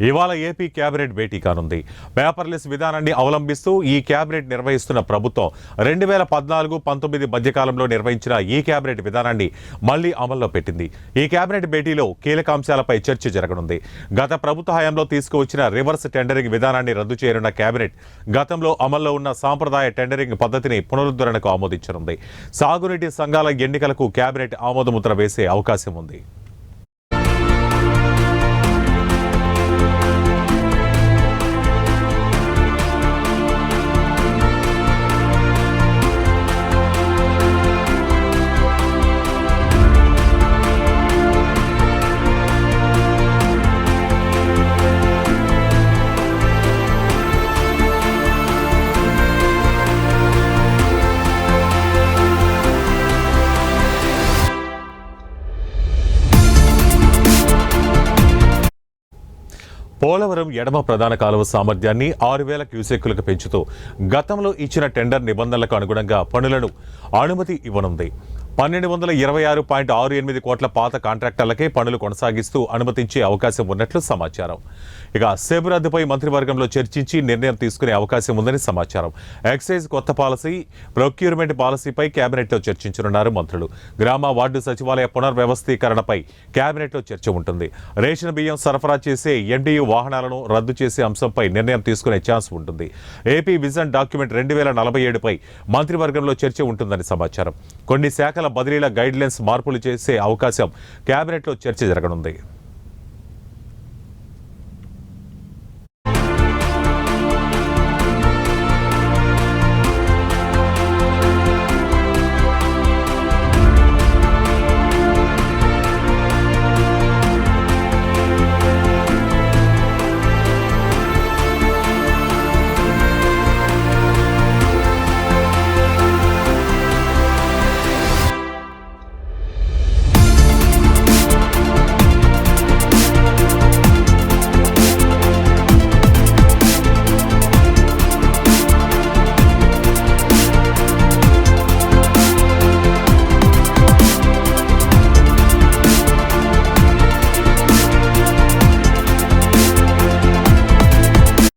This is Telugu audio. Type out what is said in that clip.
ఇవాళ ఏపీ కేబినెట్ భేటీ కానుంది. పేపర్లెస్ విధానాన్ని అవలంబిస్తూ ఈ కేబినెట్ నిర్వహిస్తున్న ప్రభుత్వం 2014-19 మధ్యకాలంలో నిర్వహించిన ఈ కేబినెట్ విధానాన్ని మళ్లీ అమల్లో పెట్టింది. ఈ కేబినెట్ భేటీలో కీలక అంశాలపై చర్చ జరగనుంది. గత ప్రభుత్వ హయాంలో తీసుకువచ్చిన రివర్స్ టెండరింగ్ విధానాన్ని రద్దు చేయనున్న కేబినెట్ గతంలో అమల్లో ఉన్న సాంప్రదాయ టెండరింగ్ పద్ధతిని పునరుద్ధరణకు ఆమోదించనుంది. సాగునీటి సంఘాల ఎన్నికలకు కేబినెట్ ఆమోదముద్ర వేసే అవకాశం ఉంది. పోలవరం ఎడమ ప్రధాన కాలువ సామర్థ్యాన్ని 6,000 క్యూసెక్కులకు పెంచుతూ గతంలో ఇచ్చిన టెండర్ నిబంధనలకు అనుగుణంగా పనులను అనుమతి ఇవ్వనుంది. 1226.68 కోట్ల పాత కాంట్రాక్టర్లకే పనులు కొనసాగిస్తూ అనుమతించే అవకాశం ఉన్నట్లు సమాచారం. ఇక సెబ్ రద్దుపై మంత్రివర్గంలో చర్చించి నిర్ణయం తీసుకునే అవకాశం ఉందని సమాచారం. ఎక్సైజ్ కొత్త పాలసీ, ప్రొక్యూర్మెంట్ పాలసీపై కేబినెట్లో చర్చించనున్నారు మంత్రులు. గ్రామ వార్డు సచివాలయ పునర్వ్యవస్థీకరణపై కేబినెట్లో చర్చ ఉంటుంది. రేషన్ బియ్యం సరఫరా చేసే ఎన్డీయూ వాహనాలను రద్దు చేసే అంశంపై నిర్ణయం తీసుకునే ఛాన్స్ ఉంటుంది. ఏపీ విజన్ డాక్యుమెంట్ 2047పై మంత్రివర్గంలో చర్చ ఉంటుందని సమాచారం. కొన్ని శాఖల బదిలీల గైడ్లైన్స్ మార్పులు చేసే అవకాశం కేబినెట్లో చర్చ జరగనుంది.